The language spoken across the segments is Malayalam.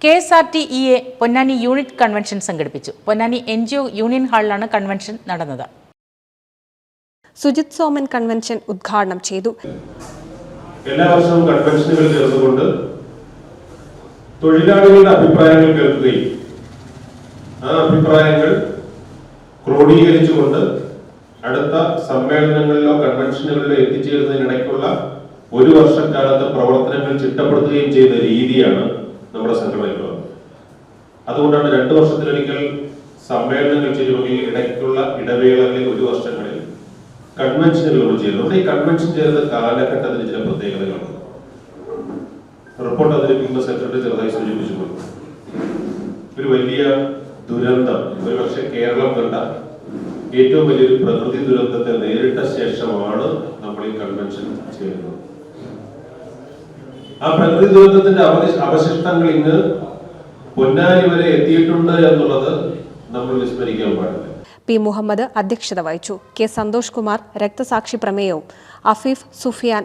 KSRTE പൊന്നാനി യൂണിറ്റ് കൺവെൻഷൻ സംഘടിപ്പിച്ചു. പൊന്നാനി NGO യൂണിയൻ ഹാളിലാണ് കൺവെൻഷൻ നടന്നത്. സുജിത് സോമൻ കൺവെൻഷൻ ഉദ്ഘാടനം ചെയ്തു. എല്ലാ വർഷവും കൺവെൻഷനുകൾ ചേർന്നുകൊണ്ട് തൊഴിലാളികളുടെ അഭിപ്രായങ്ങൾ കേൾക്കുകയും ആ അഭിപ്രായങ്ങൾ ക്രോഡീകരിച്ചുകൊണ്ട് അടുത്ത സമ്മേളനങ്ങളിലോ കൺവെൻഷനുകളിലോ എത്തിച്ചേരുന്നതിനിടയ്ക്കുള്ള ഒരു വർഷക്കാലത്തെ പ്രവർത്തനങ്ങൾ ചിട്ടപ്പെടുത്തുകയും ചെയ്യുന്ന രീതിയാണ് നമ്മുടെ സംഘടനയ്ക്കുള്ളത്. അതുകൊണ്ടാണ് 2 വർഷത്തിലൊരിക്കൽ സമ്മേളനങ്ങൾ ചേരുമെങ്കിൽ ഇടയ്ക്കുള്ള ഇടവേളകളിൽ ഒരു വർഷങ്ങളിൽ കൺവെൻഷനുകൾ ചെയ്യുന്നത്. ഈ കൺവെൻഷൻ ചേരുന്ന കാലഘട്ടത്തിന് ചില പ്രത്യേകതകളുണ്ട്. റിപ്പോർട്ട് അവതരിപ്പിക്കുന്ന സെക്രട്ടറി ചെറുതായി സൂചിപ്പിച്ചുകൊണ്ട് ഒരു വലിയ ദുരന്തം, ഒരുപക്ഷെ കേരളം കണ്ട ഏറ്റവും വലിയൊരു പ്രകൃതി ദുരന്തത്തെ നേരിട്ട ശേഷമാണ് നമ്മൾ ഈ കൺവെൻഷൻ ചെയ്യുന്നത്. ആ പ്രകൃതി ദുരന്തത്തിന്റെ അവശിഷ്ടങ്ങൾ ഇന്ന് പൊന്നാനി വരെ എത്തിയിട്ടുണ്ട് എന്നുള്ളത് നമ്മൾ വിസ്മരിക്കാൻ പാടില്ല. പി മുഹമ്മദ് അധ്യക്ഷത വഹിച്ചു. കെ സന്തോഷ് കുമാർ രക്തസാക്ഷി പ്രമേയവും അഫീഫ് സുഫിയാൻ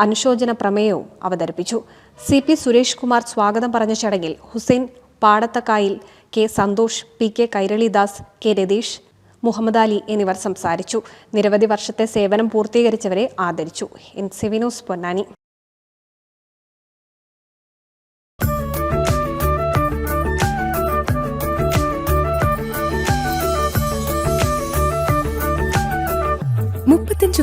അനുശോചന പ്രമേയവും അവതരിപ്പിച്ചു. CP സുരേഷ് കുമാർ സ്വാഗതം പറഞ്ഞ ചടങ്ങിൽ Hussain Padathakkayil, K Santhosh, PK Kairalidas, K Ratheesh, Muhammad Ali എന്നിവർ സംസാരിച്ചു. നിരവധി വർഷത്തെ സേവനം പൂർത്തീകരിച്ചവരെ ആദരിച്ചു. NCV news Ponnani.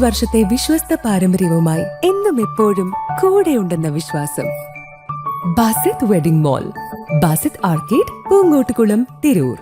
വർഷത്തെ വിശ്വസ്ത പാരമ്പര്യവുമായി എന്നും എപ്പോഴും കൂടെയുണ്ടെന്ന വിശ്വാസം. Basith wedding mall, Basith arcade, Poonkottukulam, Tirur.